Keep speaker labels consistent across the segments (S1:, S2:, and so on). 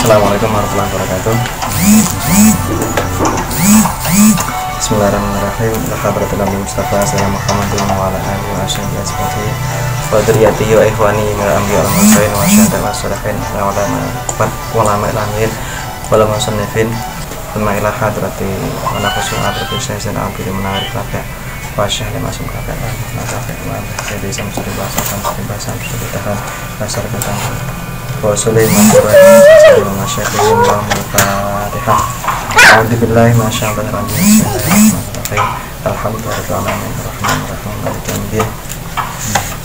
S1: Assalamualaikum warahmatullahi wabarakatuh. Bismillahirrahmanirrahim. Hadratul Nabi Mustafa sallallahu Muhammadin wa ala alihi wa sahbihi wa dzurriyyatihi wa ikhwani minal anbiya'i wal mursalin wa syuhada'i was sholihin wa ulama al-amrin wal musannifin thumma ila hadrati wa naqsu hadrati syaikhina abdul menarik rafa wa syahli masuk rafa wa rafa wa jadi samsudin bahasa samsudin bahasa samsudin tahan dasar kata wa sulaiman wa masyaikhihim wa mufatihah. A'udzubillahi minasyaitonir rajim. Bismillahirrahmanirrahim. Alhamdulillahirrahmanirrahim. Maliki yaumiddin.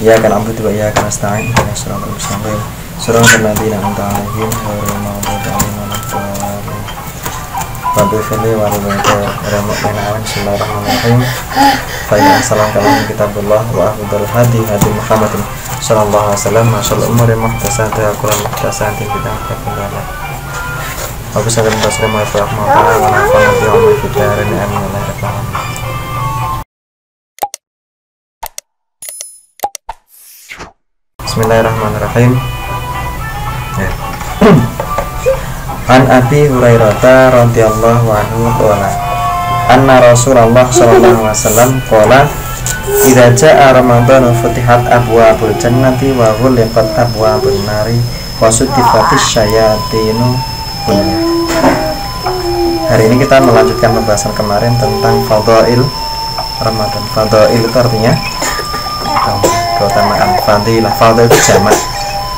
S1: Iyyaka na'budu wa iyyaka nasta'in. Ihdinas siratal mustaqim. Shiratal ladzina an'amta 'alaihim ghairil maghdubi 'alaihim waladdallin. Wabillahi wa rahmatullahi. Bismillahirrahmanirrahim. Fa inna salatan kitabullah wa afdal hadi Muhammadin sallallahu alaihi wasallam. Masyaallah umuri muhtasatah Qur'an muhtasatin bid'ah kafalah. Aku sangat berterima kasih kepada Allah Subhanahu wa taala. Bismillahirrahmanirrahim. An Abi Hurairah radhiyallahu anhu qala anna Rasulullah sallallahu alaihi wasallam qala idza jaa Ramadan futihat abwaabul jannati wa ghuliqat abwaabun nari wa suddifatis syayatinu. Hari ini kita melanjutkan pembahasan kemarin tentang fadail Ramadan. Fadail itu artinya keutamaan. Fadilah, fadil itu jamak,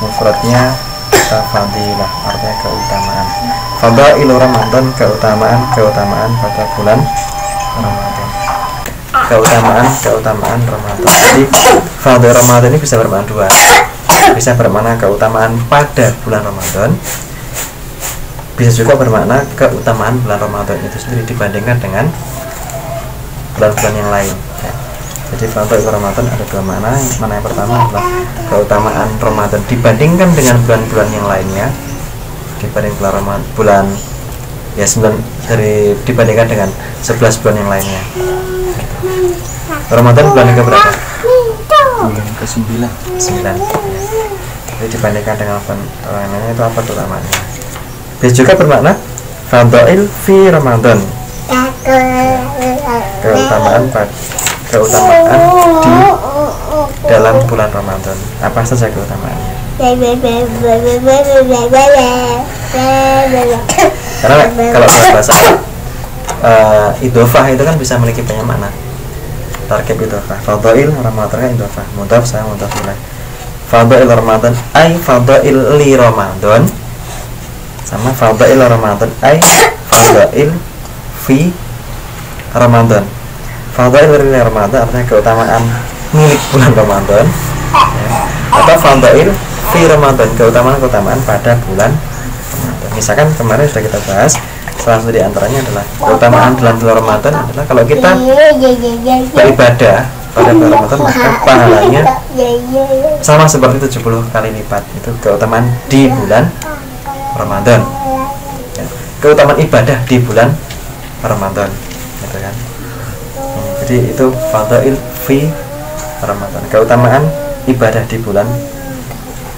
S1: mufradnya fadilah, artinya keutamaan. Fadail Ramadan, keutamaan pada bulan Ramadan. Keutamaan Ramadan. Jadi fadail Ramadan ini bisa bermakna dua. Bisa bermakna keutamaan pada bulan Ramadan, bisa juga bermakna keutamaan bulan Ramadan itu sendiri dibandingkan dengan bulan-bulan yang lain ya. Jadi fadil Ramadan ada dua makna. Mana yang pertama adalah keutamaan Ramadan dibandingkan dengan bulan-bulan yang lainnya, dibanding bulan ya 9 dibandingkan dengan 11 bulan yang lainnya. Ramadan bulan yang keberapa?
S2: Bulan ke-9.
S1: 9 ya. Jadi dibandingkan dengan bulan lainnya itu apa keutamaannya? Bisa juga bermakna fadail fi Ramadan, keutamaan di dalam bulan Ramadan. Apa saja keutamaannya? Karena kalau bahasa Arab idhofah itu kan bisa memiliki banyak makna. Tarkib idhofah, fadail Ramadan kan idhofah, mudhaf sama mudhaf ilaih. Fadail Ramadan ay fadail li Ramadan, sama fadail Ramadan ay fadail fi Ramadan. Fadail li Ramadan artinya keutamaan milik bulan Ramadan ya. Atau fadail fi Ramadan, keutamaan pada bulan Ramadan. Misalkan kemarin sudah kita bahas, salah satu di antaranya adalah keutamaan dalam bulan Ramadan adalah kalau kita beribadah pada bulan Ramadan maka pahalanya sama seperti 70 kali lipat. Itu keutamaan di bulan Ramadan ya. Keutamaan ibadah di bulan Ramadan gitu kan. Jadi itu fadail fi Ramadan, keutamaan ibadah di bulan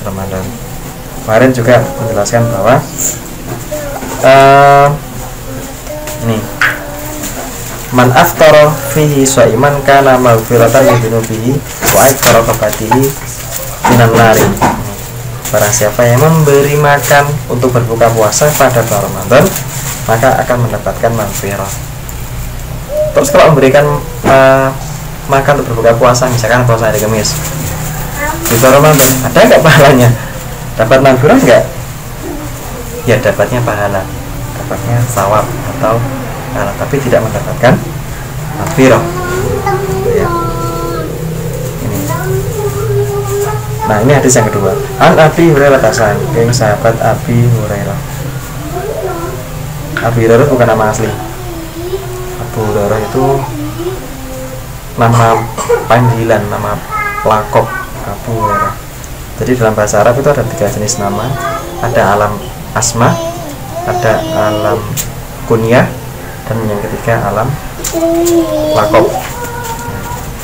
S1: Ramadan. Kemarin juga menjelaskan bahwa ini man aftara fihi shaiman kana maghfiratan li dhunubihi wa akthara qabatihi minan nari. Barang siapa yang memberi makan untuk berbuka puasa pada bulan Ramadan maka akan mendapatkan maghfirah. Terus kalau memberikan makan untuk berbuka puasa, misalkan puasa hari Kamis di bulan Ramadan, ada nggak pahalanya? Dapat maghfirah nggak? Ya dapatnya pahala, dapatnya sawab atau pahala, tapi tidak mendapatkan maghfirah ya. Ini. Nah ini hadis yang kedua. An Abi Hurairah saking sahabat Abi Hurairah. Abi Hurairah bukan nama asli. Abu Hurairah itu nama panggilan, nama lakop Abu Hurairah. Jadi dalam bahasa Arab itu ada 3 jenis nama. Ada alam asma, ada alam kunyah, dan yang ketiga alam lakop.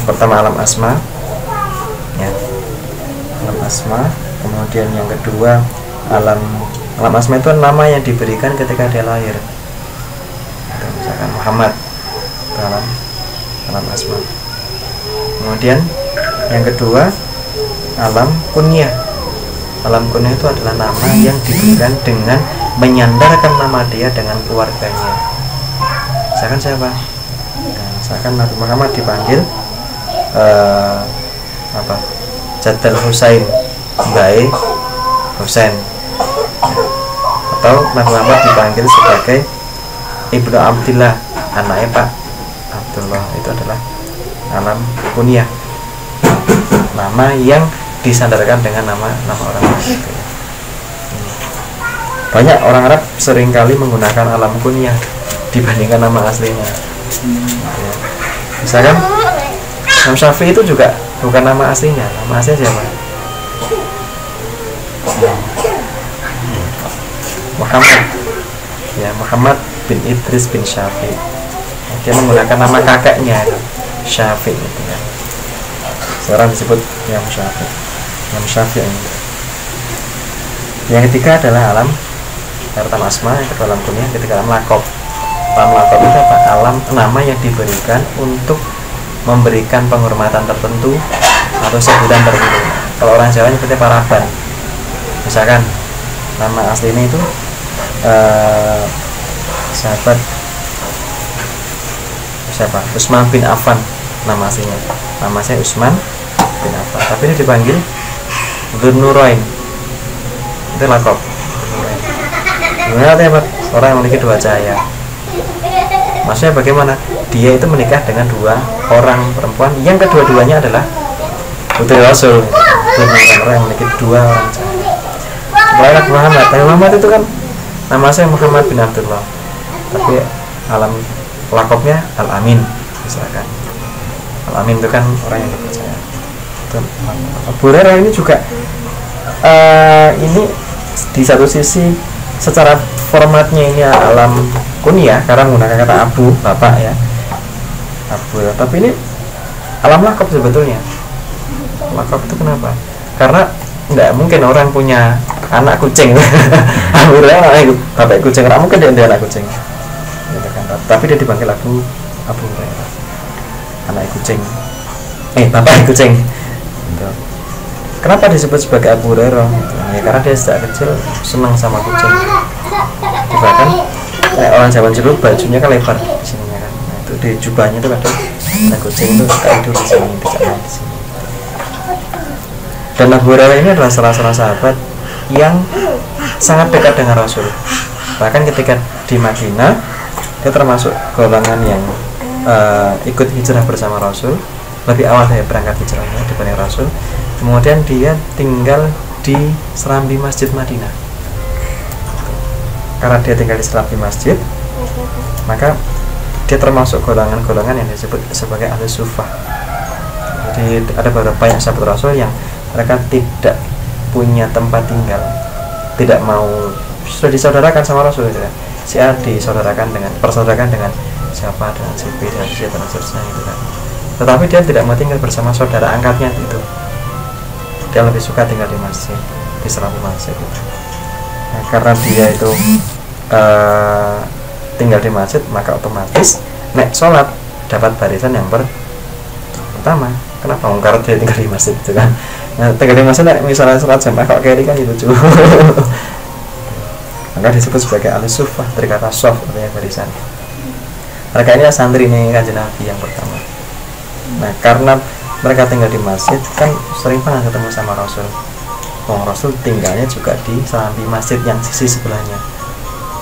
S1: Pertama alam asma ya, alam asma. Kemudian yang kedua alam Alam asma itu nama yang diberikan ketika dia lahir. Misalkan Muhammad dalam alam asma. Kemudian yang kedua, alam kunyah. Alam kunyah itu adalah nama yang diberikan dengan menyandarkan nama dia dengan keluarganya. Misalkan siapa? Nah, misalkan Nabi Muhammad dipanggil Jaddal Husain, Bae Husain. Atau Nabi Muhammad dipanggil sebagai Ibnu Abdillah, anaknya Pak Abdullah. Itu adalah alam kunyah, nama yang disandarkan dengan nama orang lain. Banyak orang Arab seringkali menggunakan alam kunyah dibandingkan nama aslinya. Ya. Misalkan Imam Syafi'i itu juga bukan nama aslinya. Nama aslinya siapa? Muhammad. Ya, Muhammad bin Idris bin Syafi'i. Dia menggunakan nama kakeknya itu, Syafi'i itu ya. Seorang disebut Imam Syafi'i. Imam Syafi'i. Yang ketiga adalah alam pertama asma, yang kedua alam kunyah, ketiga alam lakob. Alam lakob itu apa? Alam nama yang diberikan untuk memberikan penghormatan tertentu atau sebutan tertentu. Kalau orang Jawa nyebutnya paraban. Misalkan nama aslinya itu sahabat siapa? Utsman bin Affan nama aslinya. Nama saya Utsman bin Affan, tapi ini dipanggil Dzun-Nurain. Itu lakob. Artinya apa? Orang yang memiliki dua cahaya. Maksudnya bagaimana? Dia itu menikah dengan dua orang perempuan yang kedua-duanya adalah putri Rasul. Orang yang memiliki dua orang cahaya. Sebenarnya Muhammad. Muhammad itu kan nama saya Muhammad bin Abdullah, tapi alam lakopnya Al-Amin misalkan. Al-Amin itu kan orang yang dipercaya. Abu Hurairah ini juga ini di satu sisi secara formatnya ini alam kunyah karena menggunakan kata abu, bapak ya, abu. Tapi ini alam lakop sebetulnya. Lakop itu kenapa? Karena tidak mungkin orang punya anak kucing. Abu Hurairah bapak kucing, tidak mungkin dia anak kucing. Tapi dia dipanggil Abu Hurairah, anak kucing, bapak kucing. Gitu. Kenapa disebut sebagai Abu Hurairah? Gitu. Ya karena dia sejak kecil senang sama kucing. Bahkan orang zaman dulu bajunya kan lebar di sini kan. Nah, itu di jubahnya itu ada kucing itu suka tidur di sini, tidak main di sini. Dan Abu Hurairah ini adalah salah seorang sahabat yang sangat dekat dengan Rasul. Bahkan ketika di Madinah dia termasuk golongan yang ikut hijrah bersama Rasul. Lebih awal dari berangkat hijrahnya dibanding Rasul. Kemudian dia tinggal di serambi Masjid Madinah. Karena dia tinggal di serambi masjid, maka dia termasuk golongan-golongan yang disebut sebagai ahli sufah. Jadi ada beberapa banyak sahabat Rasul yang mereka tidak punya tempat tinggal, tidak mau, sudah disaudarakan sama Rasul gitu. Si A persaudarakan dengan siapa, dengan si B dan si dan seterusnya gitu kan. Tetapi dia tidak mau tinggal bersama saudara angkatnya itu. Dia lebih suka tinggal di masjid, di serambi masjid gitu. Nah, karena dia itu tinggal di masjid, maka otomatis nek sholat dapat barisan yang pertama. Kenapa? Karena dia tinggal di masjid itu kan. Nah, tinggal di masjid misalnya sholat jamaah kok kiri kan itu lucu. Maka disebut sebagai ahli sufah, dari kata sof artinya barisan. Mereka ini santri nih Kanjeng Nabi yang pertama. Nah, karena mereka tinggal di masjid kan sering banget ketemu sama Rasul. Rasul tinggalnya juga di serambi masjid yang sisi sebelahnya.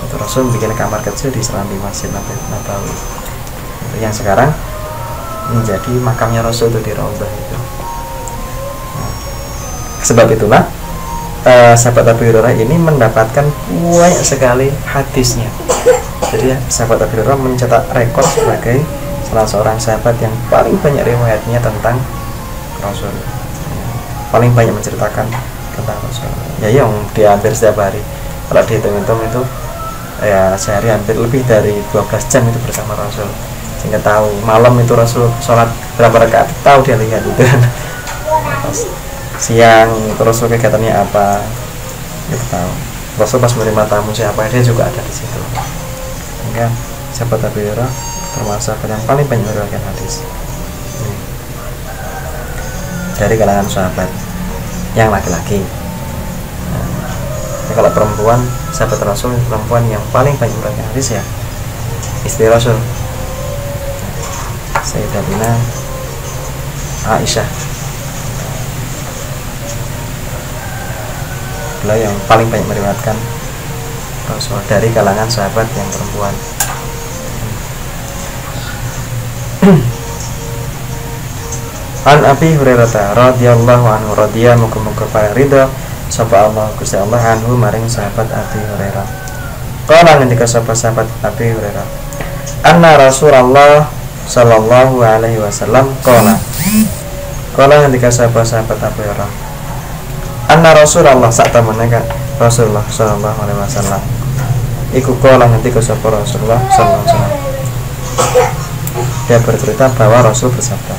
S1: Itu Rasul bikin kamar kecil di serambi Masjid Nabawi. Yang sekarang menjadi makamnya Rasul itu di Raudhah itu. Nah, sebab itulah sahabat Abu Hurairah ini mendapatkan banyak sekali hadisnya. Jadi sahabat Abu Hurairah mencetak rekor sebagai salah seorang sahabat yang paling banyak riwayatnya tentang Rasul, paling banyak menceritakan tentang Rasul. Ya yang dia hampir setiap hari, kalau dihitung-hitung itu ya sehari hampir lebih dari 12 jam itu bersama Rasul, sehingga tahu malam itu Rasul sholat berapa rakaat, tahu dia lihat itu. Siang itu Rasul kegiatannya apa, itu tahu. Rasul pas menerima tamu siapa dia juga ada di situ. Sehingga sahabat Abu Hurairah termasuk yang paling banyak meriwayatkan hadis dari kalangan sahabat yang laki-laki. Nah, kalau perempuan, sahabat Rasul perempuan yang paling banyak meriwayatkan hadis ya istri Rasul, Sayyidatina Aisyah. Beliau yang paling banyak meriwayatkan Rasul dari kalangan sahabat yang perempuan. An Abi Hurairah radhiyallahu anhu radhiya muga-muga ridha sapa Allah Gusti Allah anhu maring sahabat Abi Hurairah. Qala ngendika sahabat Abi Hurairah, anna Rasulullah sallallahu alaihi wasallam qala ngendika sahabat Abi Hurairah, anna Rasulullah sak temene Rasulullah sallallahu alaihi wasallam iku qala ngendika sapa Rasulullah sallallahu alaihi wasallam, dia bercerita bahwa Rasul bersabda,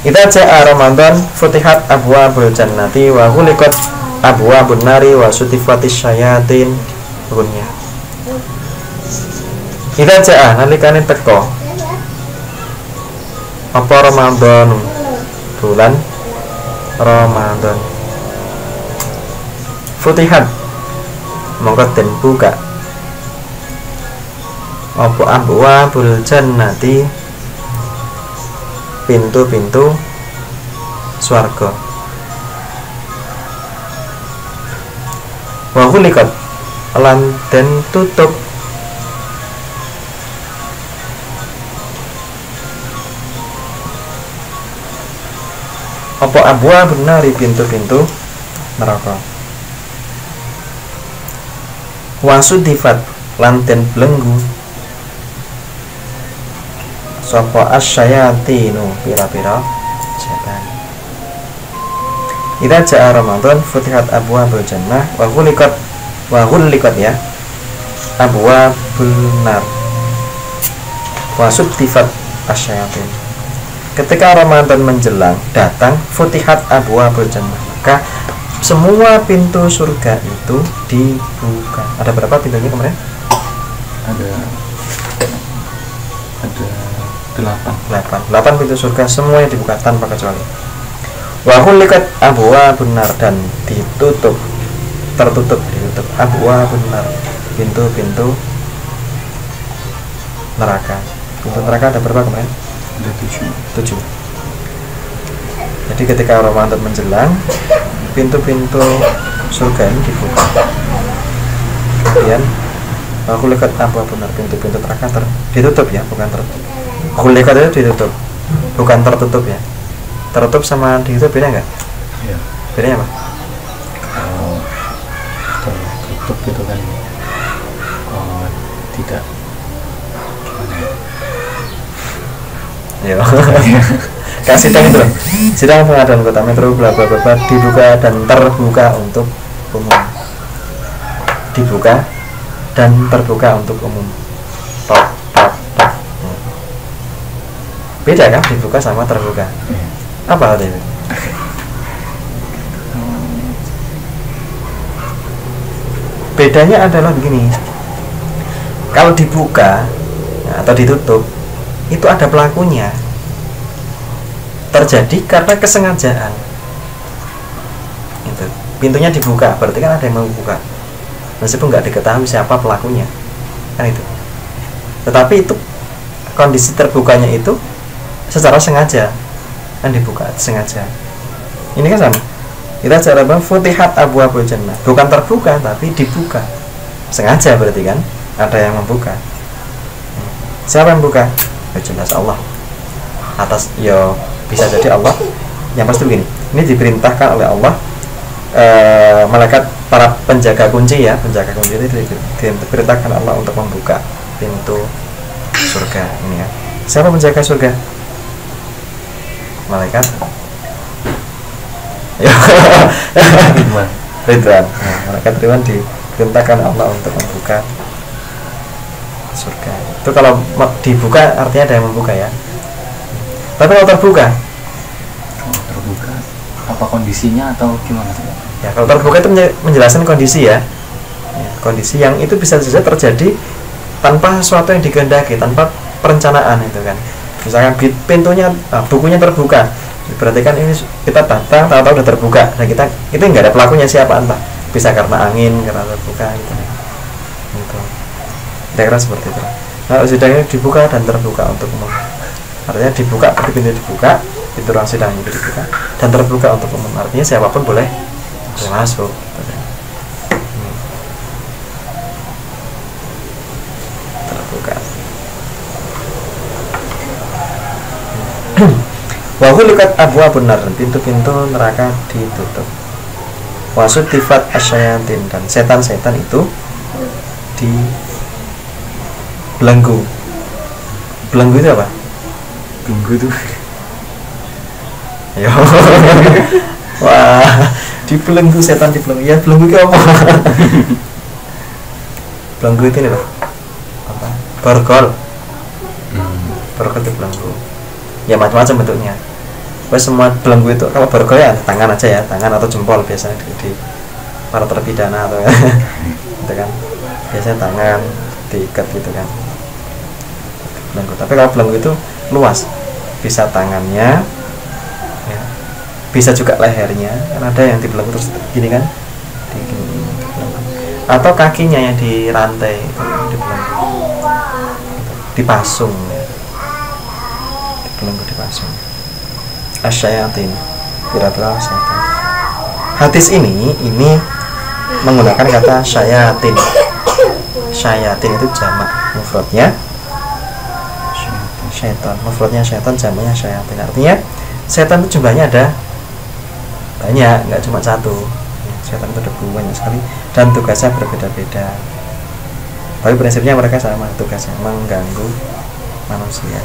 S1: "Idza jaa Ramadan futihat abwaabul jannati wa ghuliqat abwaabun nari wa sutifatish syayatin." Bunyinya idza jaa nalikane teka apa Ramadan, bulan Ramadan, futihat mongko den buka apa abwaabul jannati, pintu-pintu swarga, wa ghuliqat lan den tutup apa abwaabun nari, pintu-pintu neraka, wa sudifat lan den belenggu sapa asyayatinu, pira-pira setan. Idza jaa Ramadan futihat abwaabul jannah wa ghuliqat ya abwaabul nar wa sudifat asyayatin. Ketika Ramadan menjelang datang, futihat abwaabul jannah, maka semua pintu surga itu dibuka. Ada berapa pintunya kemarin?
S2: Ada 8
S1: pintu surga semuanya dibuka tanpa kecuali. Wa ghuliqat abwaabun nar, dan ditutup abwaabun nar, pintu-pintu neraka. Pintu neraka ada berapa kemarin?
S2: Ada 7.
S1: Jadi ketika Ramadan menjelang, pintu-pintu surga ini dibuka. Kemudian aku lihat apa benar pintu-pintu neraka ditutup ya, bukan tertutup. Ghuliqat itu ditutup, bukan tertutup ya. Tertutup sama ditutup beda nggak?
S2: Iya.
S1: Bedanya apa?
S2: Kalau tertutup itu kan tidak
S1: Ya. Kasih sidang itu loh. Sidang pengadilan Kota Metro bla bla bla dibuka dan terbuka untuk umum. Dibuka dan terbuka untuk umum. Tok. Beda kan dibuka sama terbuka? Apa artinya? Bedanya adalah begini. Kalau dibuka atau ditutup itu ada pelakunya, terjadi karena kesengajaan. Itu pintunya dibuka, berarti kan ada yang membuka, meskipun nggak diketahui siapa pelakunya, kan itu. Tetapi itu kondisi terbukanya itu secara sengaja, kan dibuka sengaja. Ini kan sama. Kita cara futihat abwaabul jannah, bukan terbuka tapi dibuka sengaja, berarti kan ada yang membuka. Siapa yang buka? Ya jelas Allah. Atas ya bisa jadi Allah. Yang pasti begini, ini diperintahkan oleh Allah, malaikat para penjaga kunci ya, penjaga kunci itu diperintahkan Allah untuk membuka pintu surga ini ya. Siapa penjaga surga? Malaikat ya. Ridwan. Nah, malaikat Ridwan diperintahkan Allah untuk membuka surga. Itu kalau dibuka artinya ada yang membuka ya. Tapi kalau terbuka
S2: apa kondisinya atau gimana?
S1: Ya, kalau terbuka itu menjelaskan kondisi ya. kondisi yang itu bisa saja terjadi tanpa sesuatu yang dikehendaki, tanpa perencanaan itu kan. Misalkan pintunya, bukunya terbuka, berarti kan ini kita datang tahu-tahu udah terbuka, dan kita itu nggak ada pelakunya siapa, entah bisa karena angin, karena terbuka gitu. Kira-kira seperti itu. Nah, sidangnya dibuka dan terbuka untuk umum. Artinya dibuka, pintu dibuka, pintu ruang sidang itu dibuka dan terbuka untuk umum. Artinya siapapun boleh masuk. Terbuka. Wahulikat abwabun nar, pintu-pintu neraka ditutup. Wasudifat asyayatin, dan setan-setan itu di belenggu. Belenggu itu apa?
S2: Belenggu itu
S1: ya. Wah, di belenggu, setan di belenggu. Ya, belenggu itu apa? Belenggu itu nih loh. Apa? Borgol. Borgol itu belenggu. Ya macam-macam bentuknya. Wes semua belenggu itu, kalau borgol ya tangan aja ya, tangan atau jempol biasanya di para terpidana atau gitu kan. Biasanya tangan diikat gitu kan. Belenggu. Tapi kalau belenggu itu luas, bisa tangannya, ya, bisa juga lehernya, karena ada yang dibelenggu terus gini kan, atau kakinya yang dirantai itu dibelenggu, dipasung, ya. Dibelenggu, dipasung. Asyayatin, kira-kira setan. Hadis ini menggunakan kata syayatin. Syayatin itu jamak, mufradnya syaitan, mufradnya syaitan, jamaknya syayatin. Artinya setan itu jumlahnya ada banyak, nggak cuma satu. Setan itu ada banyak sekali dan tugasnya berbeda-beda. Tapi prinsipnya mereka sama, tugasnya mengganggu manusia.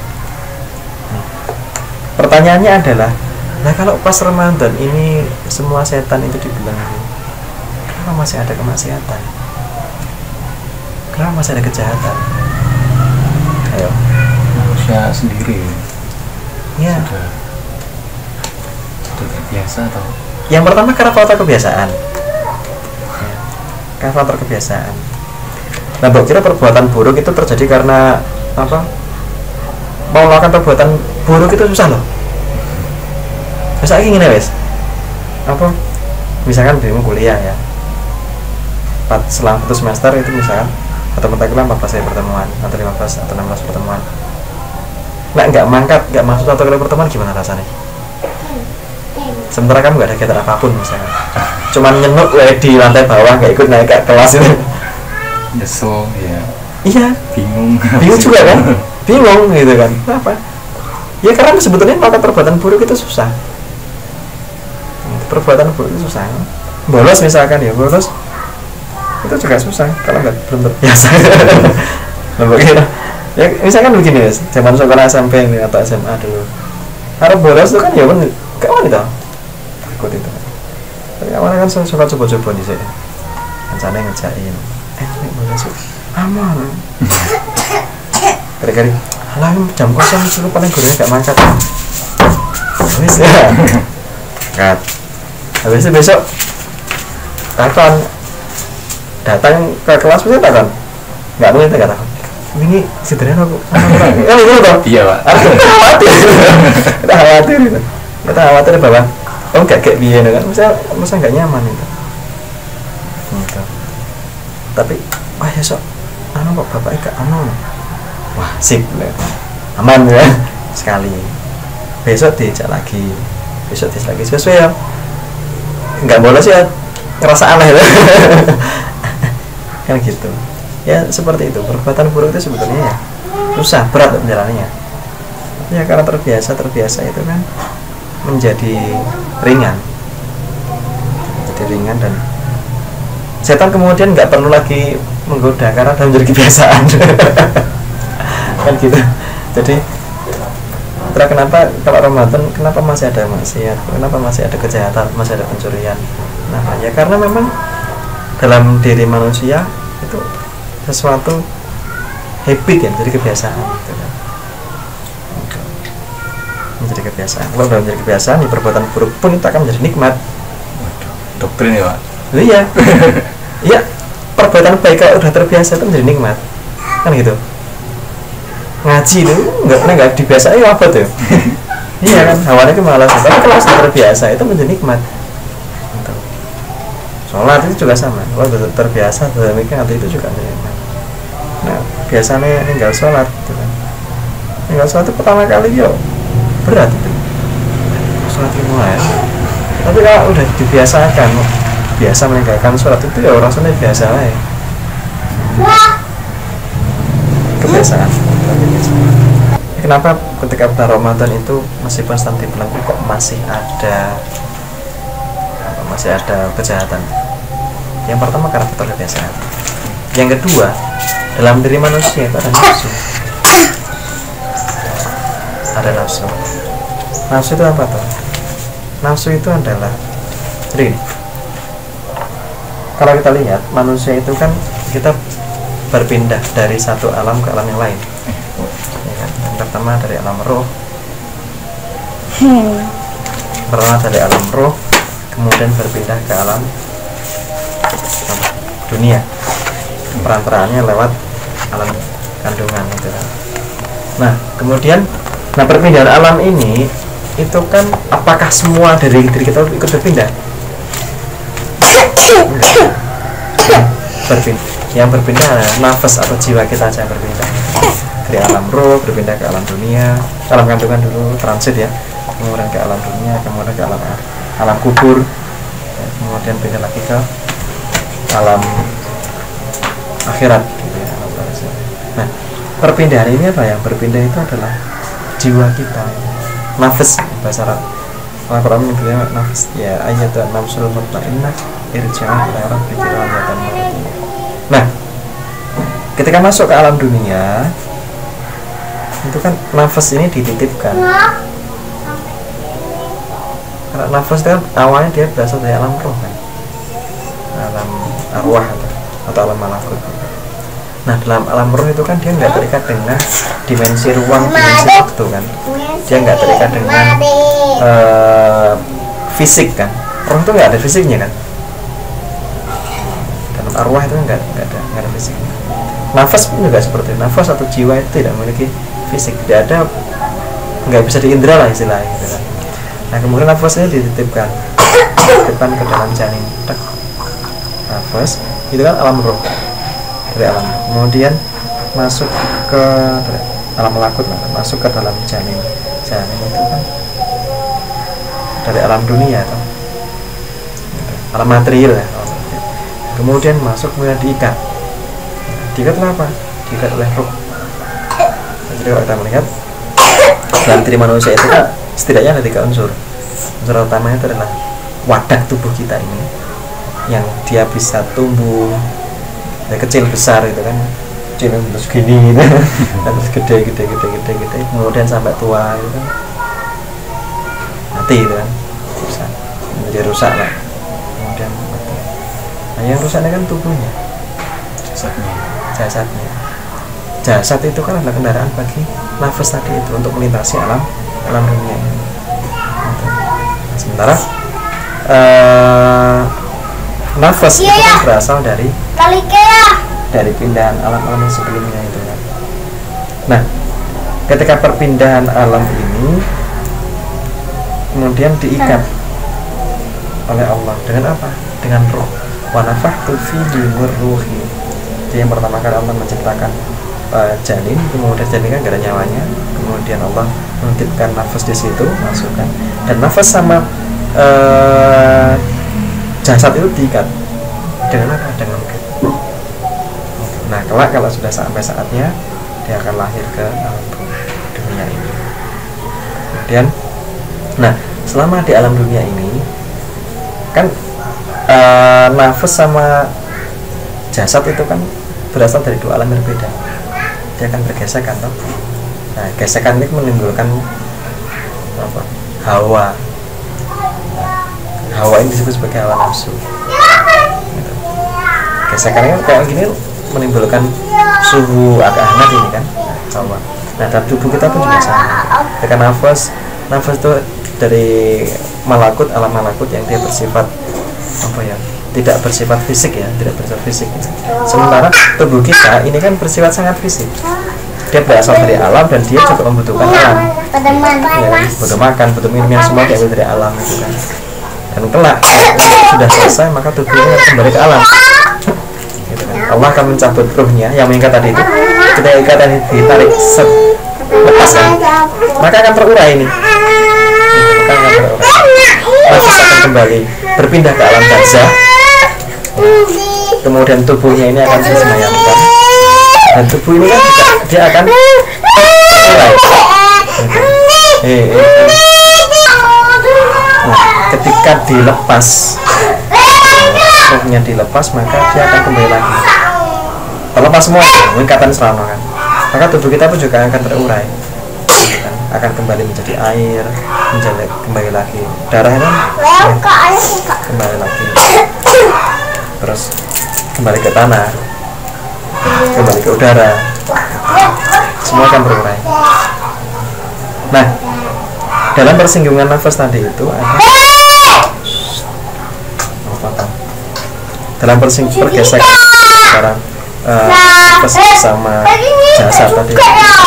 S1: Pertanyaannya adalah, nah kalau pas Ramadan ini semua setan itu dibelenggu, kenapa masih ada kemaksiatan? Kenapa masih ada kejahatan? Ayo.
S2: manusia sendiri
S1: Ya.
S2: sudah terbiasa atau?
S1: Yang pertama karena faktor kebiasaan. Ya. Karena faktor kebiasaan. Nah, mbok kira perbuatan buruk itu terjadi karena apa? Mau melakukan perbuatan buruk itu susah loh. Masa gini wes, apa? Misalkan dirimu kuliah ya, selang 1 semester itu misalkan atau mentakulah 14 kali pertemuan atau 15 atau 16 pertemuan. Nah, nggak mangkat, nggak masuk 1 kali pertemuan, gimana rasanya? Sementara kamu nggak ada kegiatan apapun misalnya, cuman nyenuk di lantai bawah, nggak ikut naik ke kelas itu.
S2: Nyesel ya.
S1: Iya.
S2: Bingung
S1: Juga kan? Bingung gitu kan? Kenapa? Ya karena sebetulnya melakukan perbuatan buruk itu susah. Perbuatan buruk itu susah. Bolos misalkan ya, bolos itu juga susah kalau belum terbiasa. Begini. Ya misalkan begini guys, zaman sekolah SMP atau SMA dulu, harus bolos itu kan ya kan gak mau itu takut itu. Tapi awalnya kan suka coba-coba di sini, rencana ngejain, nih bolos aman. Kali-kali, alah jam kosong dulu paling gurunya gak mangkat. Habis ya, kat. Habis itu besok takon, datang ke kelas bisa takon, nggak boleh tak takon. Ini sederhana aku ya itu toh.
S2: Iya pak.
S1: Kita khawatir bahwa gak kayak biaya kan, masa nggak nyaman itu. Gitu. Tapi wah ya sok kok bapak gak wah sip aman ya sekali. Besok diajak lagi sesuai ya, nggak boleh sih ya, ngerasa aneh kan gitu ya. Seperti itu, perbuatan buruk itu sebetulnya ya susah, berat untuk menjalannya. Ya karena terbiasa itu kan menjadi ringan dan setan kemudian nggak perlu lagi menggoda karena sudah menjadi kebiasaan. Kan gitu. Jadi kenapa kalau Ramadan kenapa masih ada maksiat, kenapa masih ada kejahatan, masih ada pencurian? Nah ya karena memang dalam diri manusia itu sesuatu habit ya, menjadi kebiasaan gitu kan. Menjadi kebiasaan. Kalau sudah menjadi kebiasaan, ya perbuatan buruk pun itu akan menjadi nikmat.
S2: Doktrin ya pak.
S1: Iya. Iya. perbuatan baik kalau udah terbiasa itu menjadi nikmat kan gitu. Ngaji itu nggak dibiasain apa tuh. Iya kan, awalnya itu malas, tapi kalau sudah terbiasa itu menjadi nikmat gitu. Sholat itu juga sama, kalau sudah terbiasa demikian nanti itu juga menjadi nikmat. Nah biasanya tinggal sholat gitu kan. Tinggal sholat itu pertama kali yo berat itu sholat mulai ya. Tapi kalau udah dibiasakan, biasa meninggalkan sholat itu ya rasanya biasa lah ya. Kebiasaan. Kenapa ketika bulan Ramadan itu meskipun sedang di bulan kok masih ada kejahatan? Yang pertama karena faktor kebiasaan. Yang kedua, dalam diri manusia itu ada nafsu. Ada nafsu. Nafsu itu apa tuh? Nafsu itu adalah, jadi kalau kita lihat manusia itu kan kita berpindah dari satu alam ke alam yang lain. Ya kan? Yang pertama dari alam roh, kemudian berpindah ke alam dunia. Perantaraannya lewat alam kandungan gitu kan. Nah kemudian, perpindahan alam ini itu kan apakah semua dari diri kita ikut berpindah? Yang berpindah adalah nafas atau jiwa kita aja yang berpindah dari alam roh berpindah ke alam dunia, alam kandungan dulu transit ya, kemudian ke alam dunia, kemudian ke alam kubur, kemudian pindah lagi ke alam akhirat gitu ya, alam barzakh. Nah perpindahan ini apa? Yang berpindah itu adalah jiwa kita, nafas bahasa Arab. Al-Quran menyebutnya nafas ya, ayat nafsul mutmainnah irja'u ila rabbika radiyatan mardiyah. Nah, ketika masuk ke alam dunia, itu kan nafas ini dititipkan. Karena nafas itu kan awalnya dia berasal dari alam roh kan, alam arwah atau alam malakut. Nah, dalam alam roh itu kan dia nggak terikat dengan dimensi ruang, dimensi waktu kan. Dia nggak terikat dengan fisik kan. Roh itu nggak ada fisiknya kan. Dalam arwah itu nggak ada fisiknya. Nafas pun juga seperti itu. Nafas atau jiwa itu tidak memiliki fisik, tidak ada, nggak bisa diindra lah istilahnya gitu kan. Nah kemudian nafasnya dititipkan ke dalam janin. Nafas itu kan alam roh, dari alam, kemudian masuk ke alam malakut lah, masuk ke dalam janin itu kan dari alam dunia atau alam material ya. Kemudian masuk, kemudian diikat oleh apa? Diikat oleh roh. Jadi kalau kita melihat dalam diri manusia itu kan setidaknya ada 3 unsur. Unsur utamanya itu adalah wadah tubuh kita ini, yang dia bisa tumbuh dari kecil besar gitu kan, kecil terus gini gitu, terus gede, kemudian sampai tua gitu kan, mati gitu kan, menjadi rusak lah, kemudian mati. Nah yang rusaknya kan tubuhnya, jasadnya. Jasad itu kan adalah kendaraan bagi nafas tadi itu untuk melintasi alam dunia. Sementara nafas itu kan berasal dari pindahan alam-alam yang sebelumnya itu kan. Nah, ketika perpindahan alam ini kemudian diikat oleh Allah dengan apa? Dengan roh. Wa nafakhtu fihi min ruhi. Jadi yang pertama kali Allah menciptakan janin, kemudian janin kan gak ada nyawanya, kemudian Allah menitipkan nafas di situ, masukkan, dan nafas sama jasad itu diikat dengan apa? Dengan ruh. Nah kelak kalau sudah sampai saatnya dia akan lahir ke alam dunia ini. Kemudian, nah selama di alam dunia ini kan nafas sama jasad itu kan berasal dari 2 alam yang berbeda. Dia akan bergesekan toh. Nah gesekan ini menimbulkan apa? Hawa ini disebut sebagai hawa nafsu gitu. Gesekan ini kayak gini menimbulkan suhu agak hangat ini kan, hawa. Nah dalam tubuh kita pun juga sama. Ketika nafas itu dari malakut, alam malakut yang dia bersifat apa ya, tidak bersifat fisik ya, tidak bersifat fisik. Sementara tubuh kita ini kan bersifat sangat fisik. Dia berasal dari alam dan dia juga membutuhkan alam. Ya, butuh makan, butuh minum, yang semua diambil dari alam itu kan. Dan kelak sudah selesai maka tubuh ini akan kembali ke alam. Gitu kan. Allah akan mencabut ruhnya yang mengikat tadi itu. Ketika ikatan ditarik lepas kan, maka akan terurai ini. Maka akan terurai. Nafas akan kembali berpindah ke alam barzah. Kemudian tubuhnya ini akan disemayamkan. Dan tubuh ini kan juga dia akan terurai. Nah, ketika dilepas, ruhnya dilepas, maka dia akan kembali lagi. Terlepas semua ikatan selama kan, maka tubuh kita pun juga akan terurai, kan? Akan kembali menjadi air, menjadi kembali lagi darahnya, kembali lagi, terus kembali ke tanah, kembali ke udara, semua akan berurai. Nah, dalam persinggungan nafas tadi itu ada dalam pergesekan sekarang nafas sama jasad tadi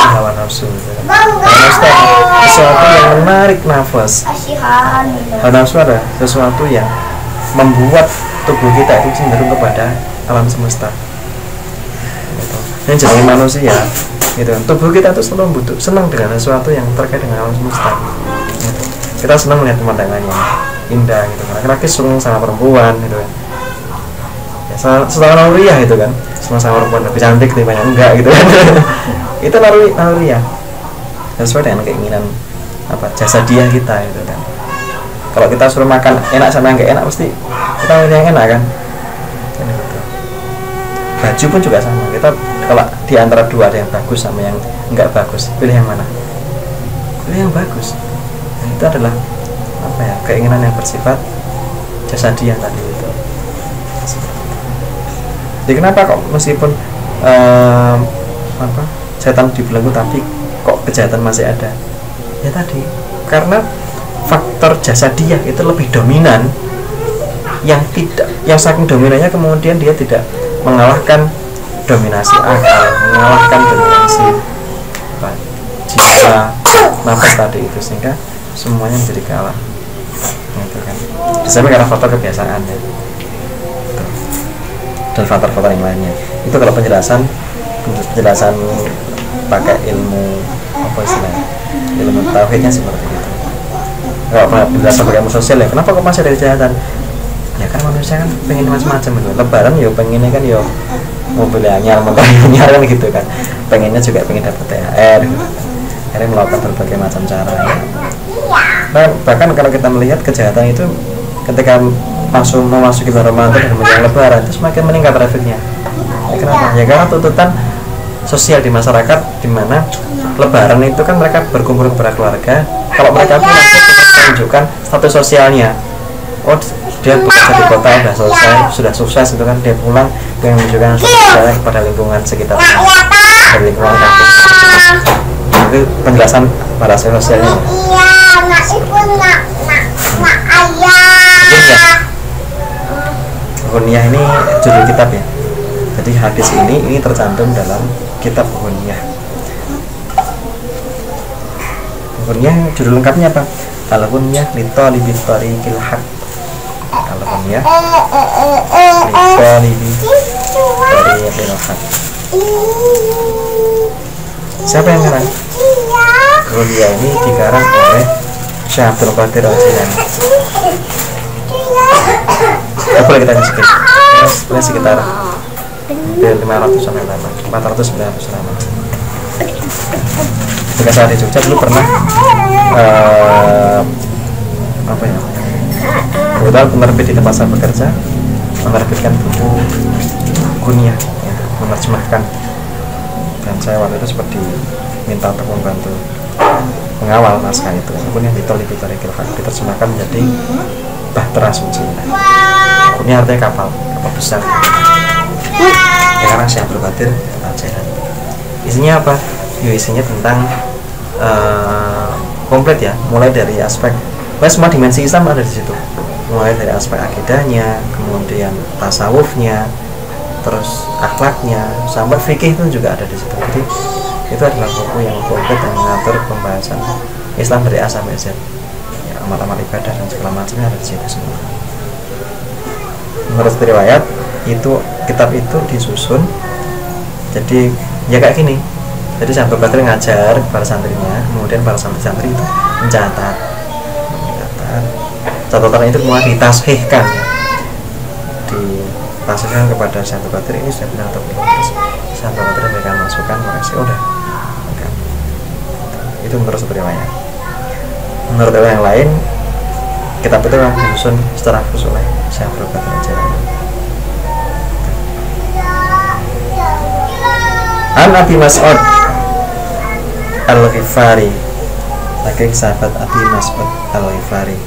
S1: hawa nafsu sesuatu yang menarik nafas. Hawa nafsu ada sesuatu yang membuat tubuh kita itu cenderung kepada alam semesta. Yang jadi manusia gitu kan, tubuh kita tuh selalu senang dengan sesuatu yang terkait dengan alam semesta gitu. Kita senang melihat pemandangannya indah gitu kan, laki-laki senang sama perempuan gitu kan ya, setelah naluriah itu kan, sama perempuan lebih cantik daripada enggak gitu kan. Itu naluriah sesuai dengan keinginan apa jasadiah kita gitu kan. Kalau kita suruh makan enak sama yang enggak enak, pasti kita milih yang enak kan gitu. Baju pun juga sama, kita kalau di antara dua ada yang bagus sama yang enggak bagus, pilih yang mana? Pilih yang bagus. Dan itu adalah apa ya, keinginan yang bersifat jasadiah tadi itu. Jadi kenapa kok meskipun setan dibelenggu tapi kok kejahatan masih ada? Ya tadi karena faktor jasadiah itu lebih dominan, yang saking dominannya kemudian dia tidak mengalahkan dominasi akal, mengalahkan dominasi jiwa, nafas tadi itu, sehingga semuanya menjadi kalah. Gitu kan. Disebabkan karena faktor kebiasaan ya. Dan faktor-faktor yang lainnya. Itu kalau penjelasan pakai ilmu apa istilahnya? Ilmu tauhidnya seperti itu. Kalau penjelasan pakai ilmu sosial ya, kenapa kok masih ada kejahatan? Ya kan manusia kan pengen macam-macam gitu. Lebaran ya pengennya kan ya mobil anyar, motor anyar kan gitu kan. Pengennya juga pengen dapat THR gitu kan. Akhirnya melakukan berbagai macam cara ya. Nah, bahkan kalau kita melihat kejahatan itu ketika memasuki bulan Ramadan dan menjelang Lebaran itu semakin meningkat trafiknya. Ya, kenapa? Ya karena tuntutan sosial di masyarakat, di mana Lebaran itu kan mereka berkumpul kepada keluarga. Kalau mereka menunjukkan status sosialnya, oh dia bekerja di kota sudah sukses itu kan, dia pulang dengan menunjukkan sosialnya kepada lingkungan sekitar, dari lingkungan kampus. Itu penjelasan pada sosialnya. Ghunyah ini judul kitab ya. Jadi hadis ini tercantum dalam kitab Ghunyah. Ghunyah judul lengkapnya apa? Al-Ghunyah li talibit tariqil haq. Al-Ghunyah li talibit tariqil haq. Siapa yang ngarang? Ghunyah ini dikarang oleh Syekh Abdul Qadir Al-Jilani. Boleh kita masukin sekitar hampir 500 sampai 400-900 halaman. Ketika saya di Jogja dulu pernah kebetulan penerbit di tempat saya bekerja menerbitkan buku Ghunyah ya, menerjemahkan, dan saya waktu itu seperti minta untuk membantu mengawal naskah itu. Ghunyah diterjemahkan menjadi Bahtera Suci. Ini artinya kapal besar. Ya karena Syekh Abdul Qadir Al-Jilani. Isinya apa? Ya, isinya tentang komplit ya, mulai dari aspek semua dimensi Islam ada di situ. mulai dari aspek akidahnya, kemudian tasawufnya, terus akhlaknya, sampai fikih itu juga ada di situ. Jadi itu adalah buku yang konkret yang mengatur pembahasan Islam dari A sampai Z. Ya, amal-amal ibadah dan segala macamnya ada di situ semua. Menurut riwayat itu kitab itu disusun jadi ya kayak gini. Jadi Syekh Abdul Qadir ngajar para santrinya, kemudian para santri-santri itu mencatat catatan itu kemudian ditashihkan ya. Ditasihkan kepada Syekh Abdul Qadir, ini sudah benar atau belum. Terus Syekh Abdul Qadir memberikan masukan, koreksi, udah. Itu menurut satu riwayat. Menurut riwayat yang lain, kitab itu memang disusun secara khusus oleh Syekh Abdul Qadir Al-Jailani. An Abi Mas'ud Al-Ghifari, lagi sahabat Abi Mas'ud Al-Ghifari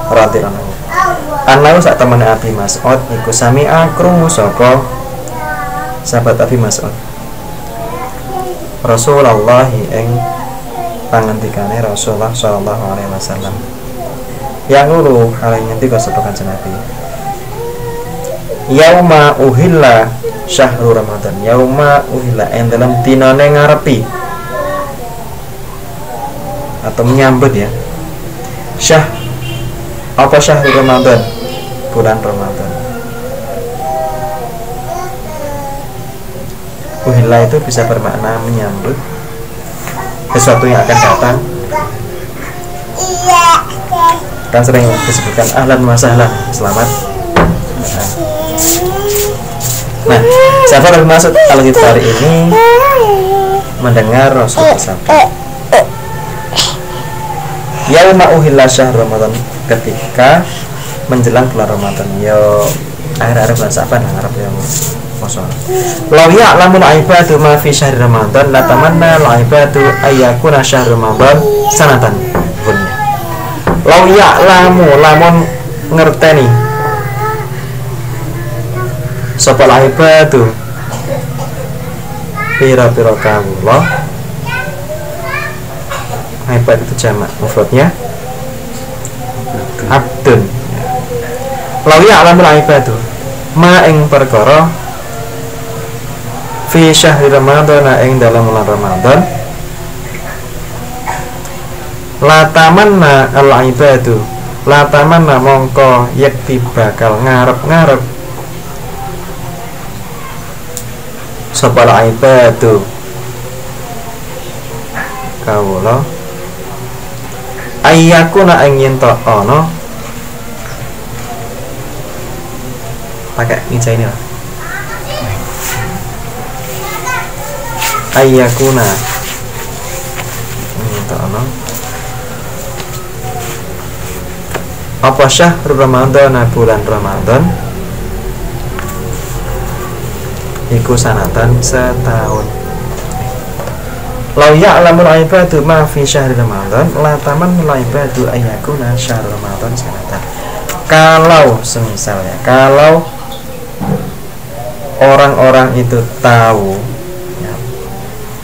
S1: radhiyallahu anhu. Anau sak temen Abi Mas'ud iku sami'a krungu sapa sahabat Abi Mas'ud Rasulullah ing pangendikane Rasulullah sallallahu alaihi wasallam. Yang luru hal ngendika sapa Kanjeng Nabi. Yauma uhilla syahrul Ramadan. Yauma uhilla ing dalam dinane ngarepi atau menyambut ya. Apa syahrul Ramadan? Bulan Ramadan. Uhilla itu bisa bermakna menyambut sesuatu yang akan datang. Kan sering disebutkan ahlan wa sahlan, selamat. Nah, sahabat Abi Mas'ud Al-Ghifari ini mendengar Rasul bersabda, yauma uhilla syahrul Ramadan, ketika menjelang bulan Ramadan, yo akhir-akhir bulan Sa'ban Arab yang kosong. Law ya'lamul ibadu ma fi syahri Ramadan la tamanna al ibadu ayyakuna syahrul Ramadan sanatan. Law ya'lamu lamun ngerteni sapa al ibadu pira-pira kawula. Ibad itu jamak, mufradnya abdun. Law ya'lamul ibadu ma ing perkara fi syahri Ramadan ing dalam bulan Ramadan, la tamanna al ibadu, la tamanna mongko yakti bakal ngarep-ngarep sapa al ibadu kawula ayyakuna ing yen to ana pakai ija ini lah, ayyakuna yen to ana apa syahrul Ramadan, bulan Ramadan iku sanatan setahun. Lau ya'lamul ibadu ma fi syahri Ramadan la tamannul ibadu ayyakuna syahrul Ramadan sanatan. Kalau semisalnya, kalau orang-orang itu tahu ya,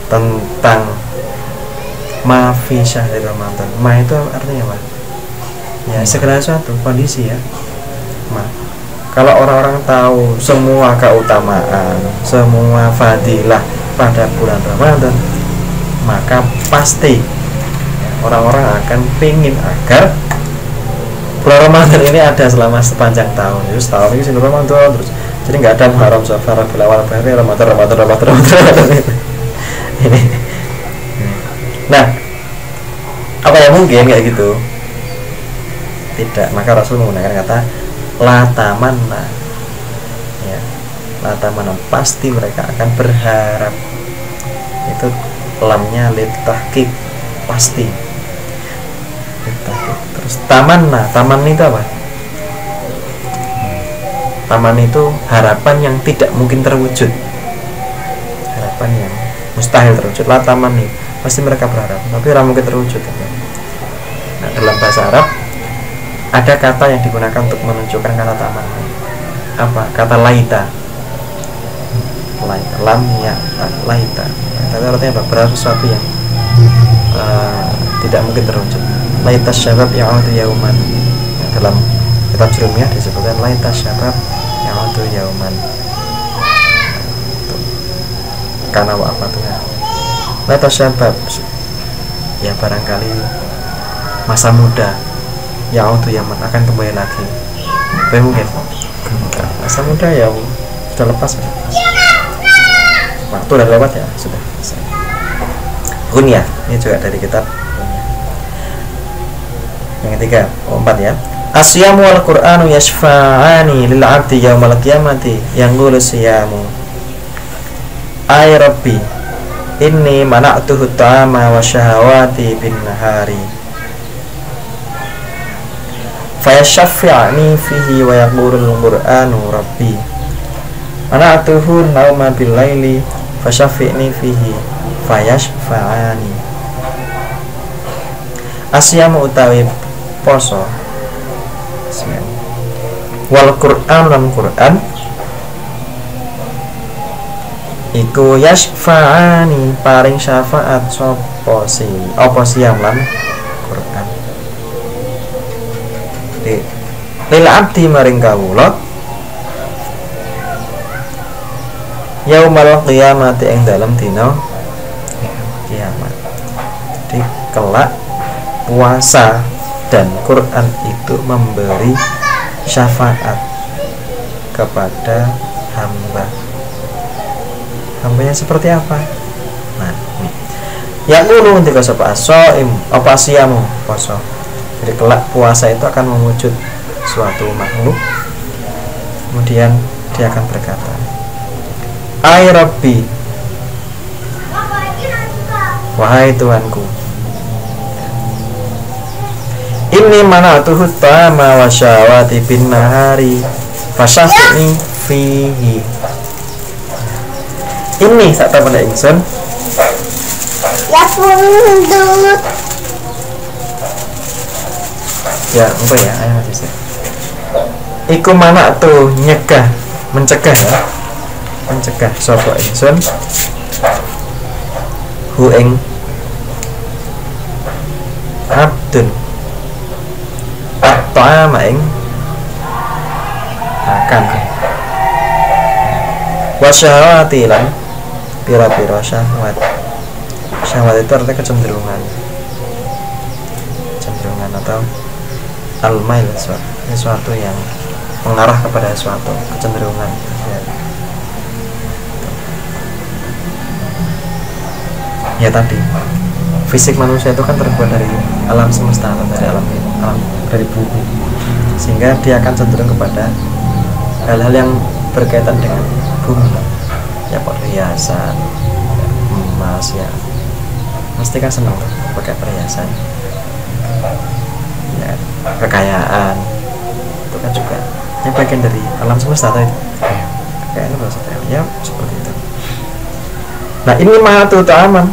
S1: tentang ma fi syahri Ramadan. Ma itu artinya apa? Ya, segala sesuatu, kondisi ya. Ma. Kalau orang-orang tahu semua keutamaan, semua fadilah pada bulan Ramadan, maka pasti orang-orang akan pingin agar bulan Ramadan ini ada selama sepanjang tahun. Jadi setahun ini sini Ramadan terus. Jadi nggak ada Muharram, Safar, Rabiul Awal, Ramadan. Ini. Nah, apa yang mungkin kayak gitu? Tidak. Maka Rasul menggunakan kata la tamanna. Ya, la tamanna, pasti mereka akan berharap. Itu lamnya litahqiq, pasti. Litahqiq. Terus tamanna, taman itu apa? Taman itu harapan yang tidak mungkin terwujud, harapan yang mustahil terwujud. La taman nih, pasti mereka berharap, tapi tidak mungkin terwujud. Nah, dalam bahasa Arab ada kata yang digunakan untuk menunjukkan kata taman. Apa? Kata laita. Laita, lam ya, laita. Tapi artinya apa? Berharap sesuatu yang tidak mungkin terwujud. Laita syabab ya'udu yauman. Dalam kitab Jurumiyah disebutkan laita syabab yaudu yauman, karena wa apa tuh ya, laita syabab ya barangkali masa muda yaudu yauman akan kembali lagi. Apa mungkin masa muda ya sudah lepas, waktu udah lewat ya, sudah selesai. Gunyah ini juga dari kitab Gunyah. Yang ketiga, keempat ya, asyamu wal qur'anu yashfa'ani lil 'abdi yaumal qiyamati yaqulu siyamu ay rabbi inni mana'tuhu ta'ama wa syahawati bin nahari fayashaffi'ani fihi wa yaqulul qur'anu rabbi mana'tuhu nauma bil laili fashaffi'ni fihi fayashfa'ani. Asyamu utawi poso wal Qur'an lan Qur'an iku yashfa'ani paring syafaat sapa si apa siam lan Qur'an lil abdi maring kawula yaumal qiyamati ing dalem dina kiamat. Jadi kelak puasa dan Quran itu memberi syafaat kepada hamba. Hambanya seperti apa? Nah, ini. Ya guru ketika sapa asoim apa siamu poso. Jadi kelak puasa itu akan mewujud suatu makhluk. Kemudian dia akan berkata, "Ai Rabbi, wahai Tuhanku, ini mana tuh ta'ama wa syawati bin nahari fasyafi'ni fihi." Ini sak pada ingsun
S3: ya pundut
S1: ya apa ya ayo bisa iku mana tuh nyegah mencegah ya mencegah sapa ingsun hu ing abdun at-ta'ama ing akan wasyahawati lan pira-pira syahwat. Syahwat itu artinya kecenderungan atau al-mail, sesuatu yang mengarah kepada sesuatu, kecenderungan ya tadi fisik manusia itu kan terbuat dari alam semesta atau dari alam dari bumi, sehingga dia akan cenderung kepada hal-hal yang berkaitan dengan bumi ya, perhiasan, emas ya, mesti kan senang pakai perhiasan ya, kekayaan itu kan juga yang bagian dari alam semesta tadi, kekayaan maksudnya ya seperti itu. Nah ini mahatu ta'aman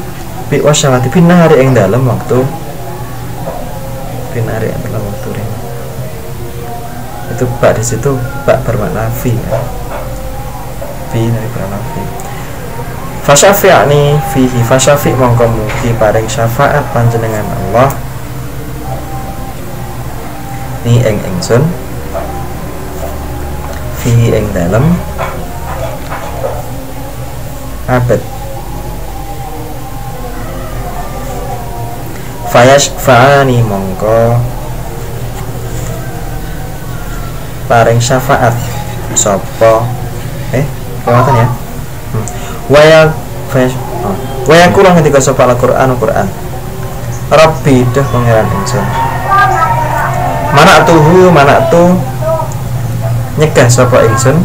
S1: bi wasyawati binahari yang dalam waktu binahari yang dalam waktu ini itu bak di situ bak bermakna fi ya. Fi dari bermakna fi. Fasyafi'ni fihi fasyafi' mongko mugi paring syafaat panjenengan Allah ni ing ingsun fihi ing dalem abad fayashfa'ani mongko paring syafaat sapa kewatan ya waya kurang ketika sapa Al-Qur'an Rabbi dah pangeran ingsun mana tuh nyegah sapa ingsun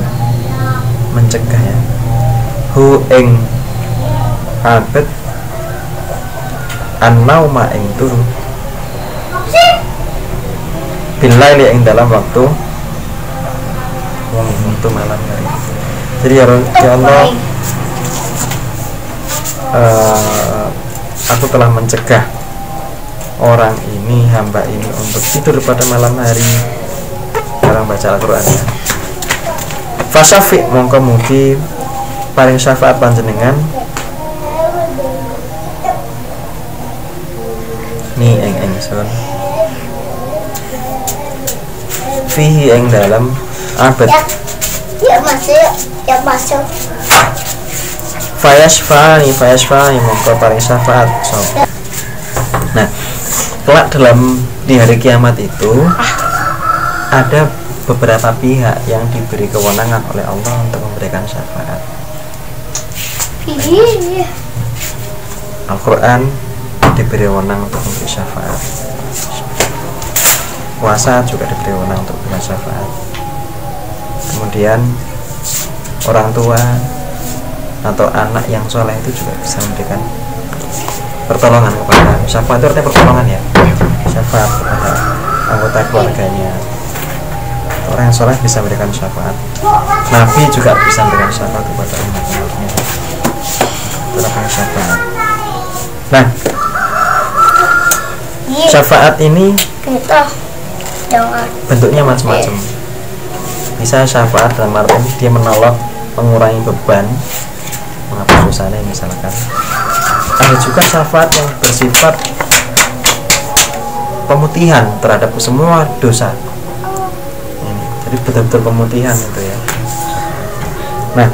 S1: mencegah ya hu ing abet an-nauma ing turu billaili ing dalam waktu malam hari. Jadi ya Allah, aku telah mencegah orang ini, hamba ini untuk tidur pada malam hari. Orang baca Al-Quran ya. Fasyafi' mongko mugi paring syafaat panjenengan ni ing ingsun fihi ing dalam abad
S3: Ya masuk. Ya masuk.
S1: fayashfa'ani mongko paring syafaat sapa. Nah, kelak di hari kiamat itu ada beberapa pihak yang diberi kewenangan oleh Allah untuk memberikan syafaat.
S3: Iya.
S1: Al-Quran diberi wewenang untuk memberi syafaat. Puasa juga diberi wewenang untuk memberikan syafaat. Kemudian orang tua atau anak yang soleh itu juga bisa memberikan pertolongan kepada, syafaat itu artinya pertolongan ya, syafaat kepada anggota keluarganya. Orang yang soleh bisa memberikan syafaat. Nabi juga bisa memberikan syafaat kepada umat-umatnya. Memberikan syafaat. Nah, syafaat ini
S3: Kita jangan.
S1: bentuknya macam-macam. Bisa syafaat dalam arti dia menolong, mengurangi beban, menghapus dosanya misalkan. Ada juga syafaat yang bersifat pemutihan terhadap semua dosa. Ini, jadi betul-betul pemutihan itu ya. Nah,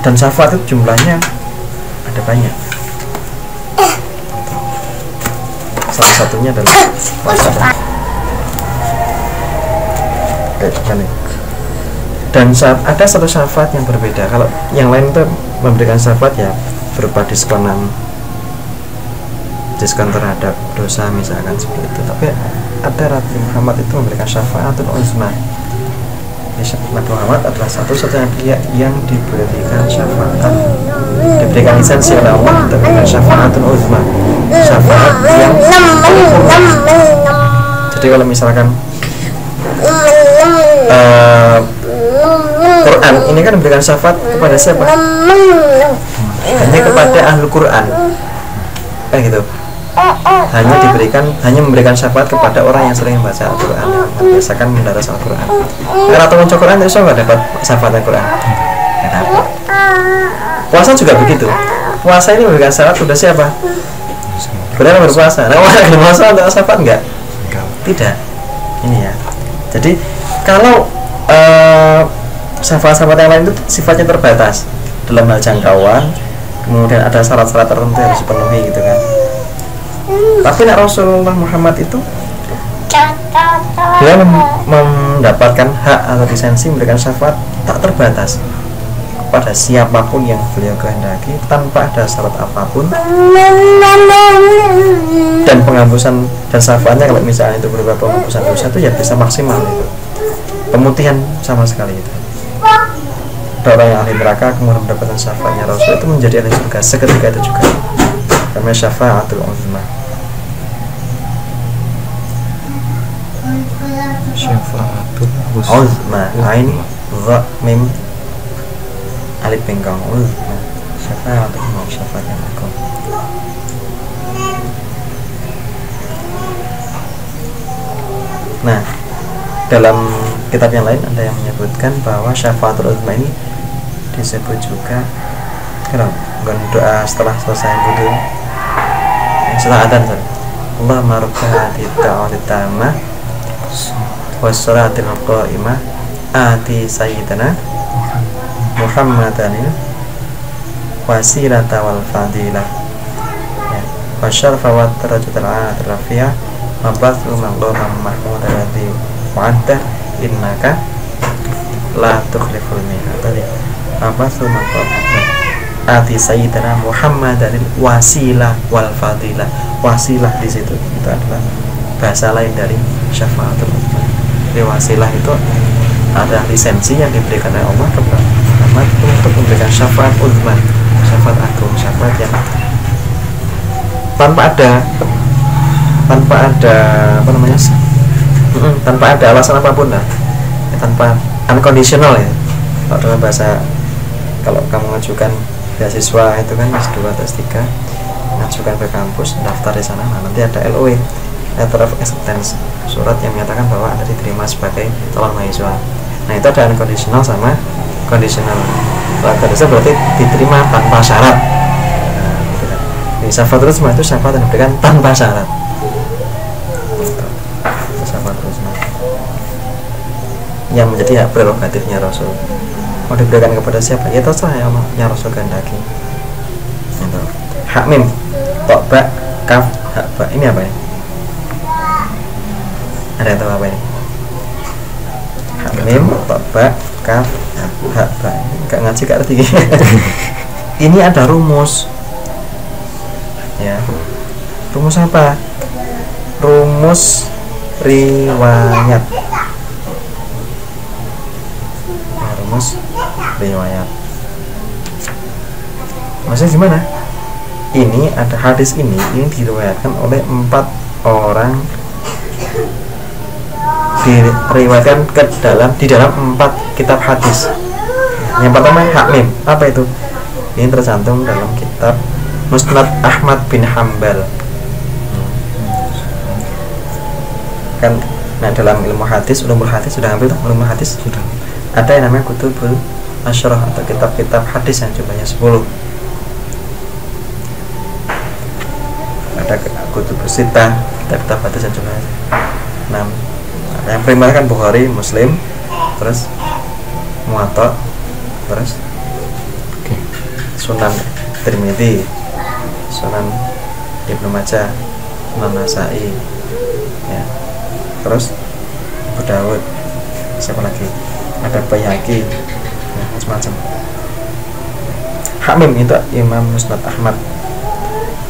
S1: dan syafaat itu jumlahnya ada banyak. Salah satunya adalah dan ada satu syafaat yang berbeda. Kalau yang lain itu memberikan syafaat ya berupa diskon terhadap dosa misalkan seperti itu. Tapi ada Nabi Muhammad itu memberikan syafaatul uzma. Nabi Muhammad adalah satu-satunya pihak yang diberikan syafaat, diberikan lisensi oleh Allah untuk memberikan syafaatul uzma, syafaat yang jadi kalau misalkan Quran ini kan memberikan syafaat kepada siapa? Hanya kepada ahlul Quran, kan gitu. Hanya memberikan syafaat kepada orang yang sering membaca Al-Quran, yang membiasakan mendaras Al-Quran. Karena atau membaca Quran itu nggak dapat syafaat Al-Quran. Nggak dapat. Puasa juga begitu. Puasa ini memberikan syafaat kepada siapa? Quran berpuasa. Nah, orang yang berpuasa untuk syafaat nggak? Tidak. Ini ya. Jadi kalau syafaat-syafaat yang lain itu sifatnya terbatas dalam hal jangkauan, kemudian ada syarat-syarat tertentu yang harus dipenuhi gitu kan. Tapi Rasulullah Muhammad itu dia mendapatkan hak atau lisensi memberikan syafaat tak terbatas kepada siapapun yang beliau kehendaki tanpa ada syarat apapun, dan penghapusan dan syafaatnya kalau misalnya itu berupa penghapusan dosa itu ya bisa maksimal itu, pemutihan sama sekali itu. Orang yang ahli neraka kemudian mendapatkan syafaatnya Rasul itu menjadi ahli surga seketika itu juga, namanya syafaatul uzma.
S2: Syafaatul
S1: Uzma, ain dha mim alif bengkong, uzma, syafaatul uzma, syafaat yang agung. Nah, dalam kitab yang lain ada yang menyebutkan bahwa syafaatul uzma ini disebut juga kalau doa setelah selesai wudu, setelah adzan, Allahumma rabbana ta'ala tamah wassalatil qa'imah ati sayyidina Muhammadanil wasilata wal fadilah wa syarfa wa darajatul rafi'ah wa bathu maqaman mahmud alladhi wa'adta innaka la tukhliful mi'ad. Tadi wa bathu maqaman ati sayyidina Muhammadanil wasilah wal fadilah. Wasilah di situ itu adalah bahasa lain dari syafaatul uzma. Jadi wasilah itu ada lisensi yang diberikan oleh Allah kepada Muhammad untuk memberikan syafaat uzma, syafaat agung, syafaat yang tanpa ada apa namanya, tanpa ada alasan apapun lah, ya, tanpa unconditional ya. Kalau dalam bahasa, kalau kamu mengajukan beasiswa itu kan S2 atau S3, mengajukan ke kampus, daftar di sana, nah, nanti ada LOE, letter of acceptance, surat yang menyatakan bahwa Anda diterima sebagai calon mahasiswa. Nah, itu ada unconditional sama conditional. Kalau conditional berarti diterima tanpa syarat. Nah, gitu kan. Jadi syafaat itu semua itu syafaat yang diberikan tanpa syarat. yang menjadi hak prerogatifnya Rasul. Mau diberikan kepada siapa? Ya terserah ya Allah, yang Rasul kehendaki. Gitu. Hak mim, tok ba, kaf, hak ba. Ini apa ya? Ada yang tahu apa ini? Hak mim, tok ba, kaf, hak ba. Gak ngaji gak arti. Ini ada rumus. Ya. Rumus apa? Rumus riwayat. Ya, rumus riwayat. Maksudnya gimana? Ini ada hadis ini diriwayatkan oleh 4 orang, diriwayatkan di dalam 4 kitab hadis. Yang pertama hak mim. Apa itu? Ini tercantum dalam kitab Musnad Ahmad bin Hambal. Kan, nah dalam ilmu hadis, ulumul hadis sudah ambil ulumul hadis sudah. Ada yang namanya kutubul asyrah atau kitab-kitab hadis yang jumlahnya 10. Ada kutubus sitah, kitab-kitab hadis yang jumlahnya 6. Nah, yang pertama kan Bukhari, Muslim, terus Muwatta, terus Sunan Tirmidzi, Sunan Ibnu Majah, Sunan Nasai, ya. Terus Abu Dawud, siapa lagi? Ada Baihaqi, ya, macam-macam. Hamim itu Imam Musnad Ahmad,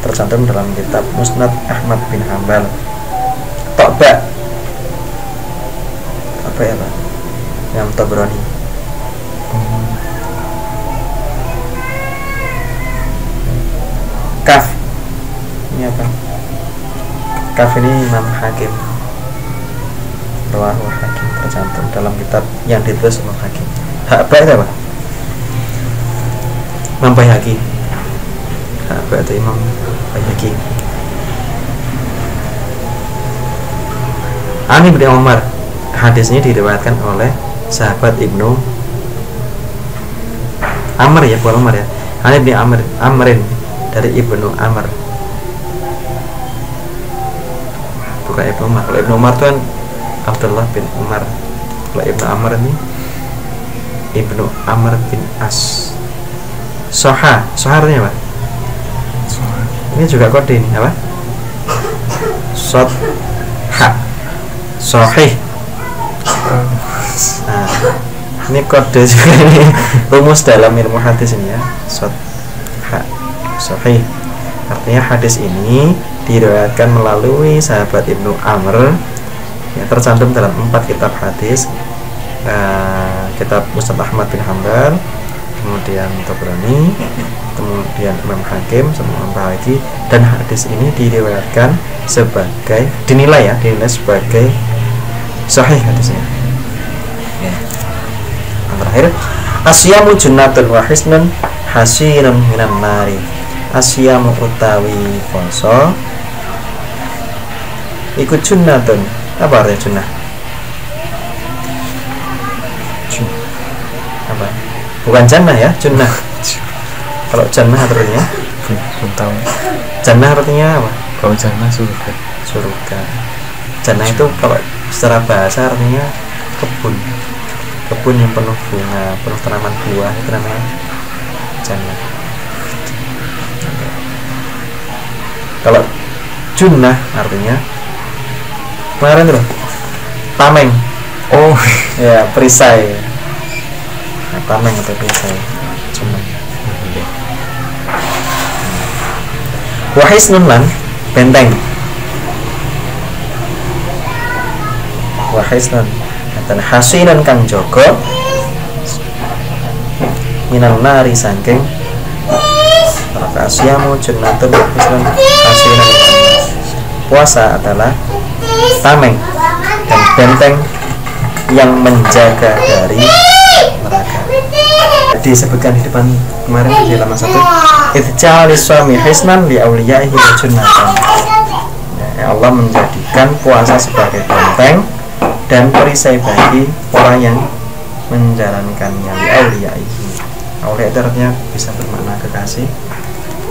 S1: tercantum dalam kitab Musnad Ahmad bin Hambal. Tokba, apa ya Pak? Yang Tabrani. Kaf, ini apa? Kaf ini Imam Hakim, Rawahu Hakim, tercantum dalam kitab yang ditulis Imam Hakim. Hak ba itu apa? Imam Baihaqi. Hak ba itu Imam Baihaqi. Ani bin Umar, hadisnya diriwayatkan oleh sahabat Ibnu Amr ya, bukan Umar ya. Ani bin Amrin dari Ibnu Amr, bukan Ibnu Umar. Kalau Ibnu Umar itu kan Abdullah bin Umar. Kalau Ibnu Amr ini Ibnu Amr bin As. Soha artinya apa? Ini juga kode ini apa? Sod ha sohih. Nah, ini kode juga ini rumus dalam ilmu hadis ini ya. Sod ha sahih. Artinya hadis ini diriwayatkan melalui sahabat Ibnu Amr yang tercantum dalam 4 kitab hadis, kitab Musnad Ahmad bin Hambal, kemudian Tabrani, kemudian Imam Hakim, sama Imam Baihaqi. Dan hadis ini diriwayatkan sebagai dinilai sebagai sahih hadisnya. Yang terakhir, asyamu junnatun wa hisnun hasinun minan nari. Asyamu utawi poso ikut junnatun. Apa artinya junnah? Apa? Bukan jannah ya, junnah. Kalau jannah artinya jannah artinya apa?
S2: Kalau jannah surga.
S1: Surga. Jannah itu kalau secara bahasa artinya kebun yang penuh bunga, penuh tanaman buah, itu namanya jannah. Kalau junnah artinya kemarin tuh tameng. Oh ya, perisai. Nah, tameng atau perisai junnah. Wahisnun lan benteng. Wahisnun dan hasinan kang jogo minal nari sangking rakasyamu junnatun wahisnun hasinan. Puasa adalah tameng dan benteng yang menjaga dari neraka. Disebutkan di depan kemarin di halaman 1, idja'alis suami hisnan li awliyaihi wa junnatan. Ya, Allah menjadikan puasa sebagai benteng dan perisai bagi orang yang menjalankannya, li awliyaihi. Awliya itu artinya bisa bermakna kekasih,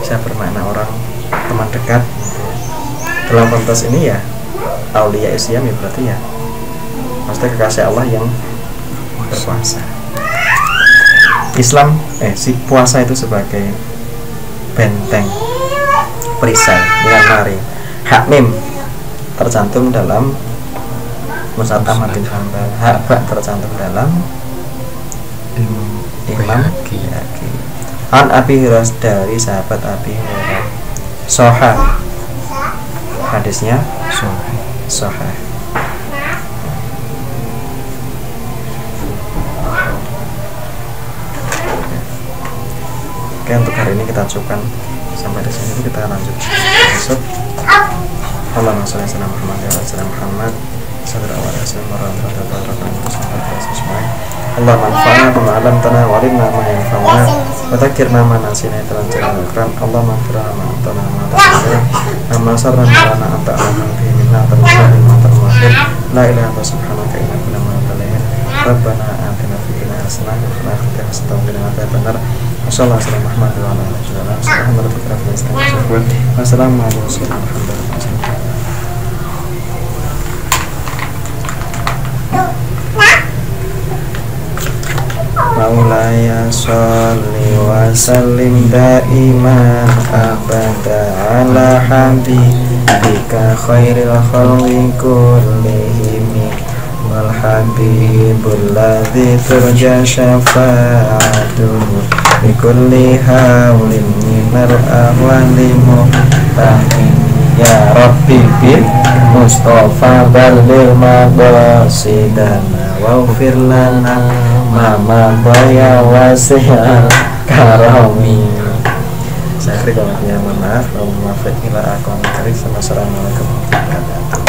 S1: bisa bermakna orang teman dekat. Dalam konteks ini ya awliya Islam ya berarti ya maksudnya kekasih Allah yang berpuasa. Islam si puasa itu sebagai benteng perisai dengan mari. Hak mim tercantum dalam Musatamatin hamba. Hak ba tercantum dalam Imam Bayhaqi. An Abi Hurairah, dari sahabat Abi Hurairah. Soha, hadisnya Soha. Oke, untuk hari ini kita cukupkan sampai di sini. Kita lanjut besok. Allahumma sholli ala Muhammad wa ala Muhammad. Sallallahu alaihi wasallam warahmatullahi wabarakatuh. Allahumma anfa'na bima 'allamtana wa 'allimna ma yanfa'una wa dzakkirna ma nasina ya akram. Allahumma anfa'na ma 'allamtana ma taqabbal ma sarrana lana anta a'lamu bihi minna tarmahil la ilaha illa subhanaka inna kunna minadh-dhalimin. Rabbana atina fid dunya hasanah wa fil akhirati hasanah wa qina adzabannar. Wassallallahu ala Muhammad wa ala alihi wa sahbihi. Wassalamu alaikum warahmatullahi wabarakatuh. Maulaya sholli wa sallim daiman abada ala habibika khairil khalqi kullihim wal habibul ladzi turja syafa'atuhu bi kulli hawlin minar ahwali muhtaqin ya rabbi bil mustafa balil maqasidana wa ufir lana mama baya wasi'al karami. Saya beri komentarnya, mohon maaf. Assalamualaikum warahmatullahi wabarakatuh.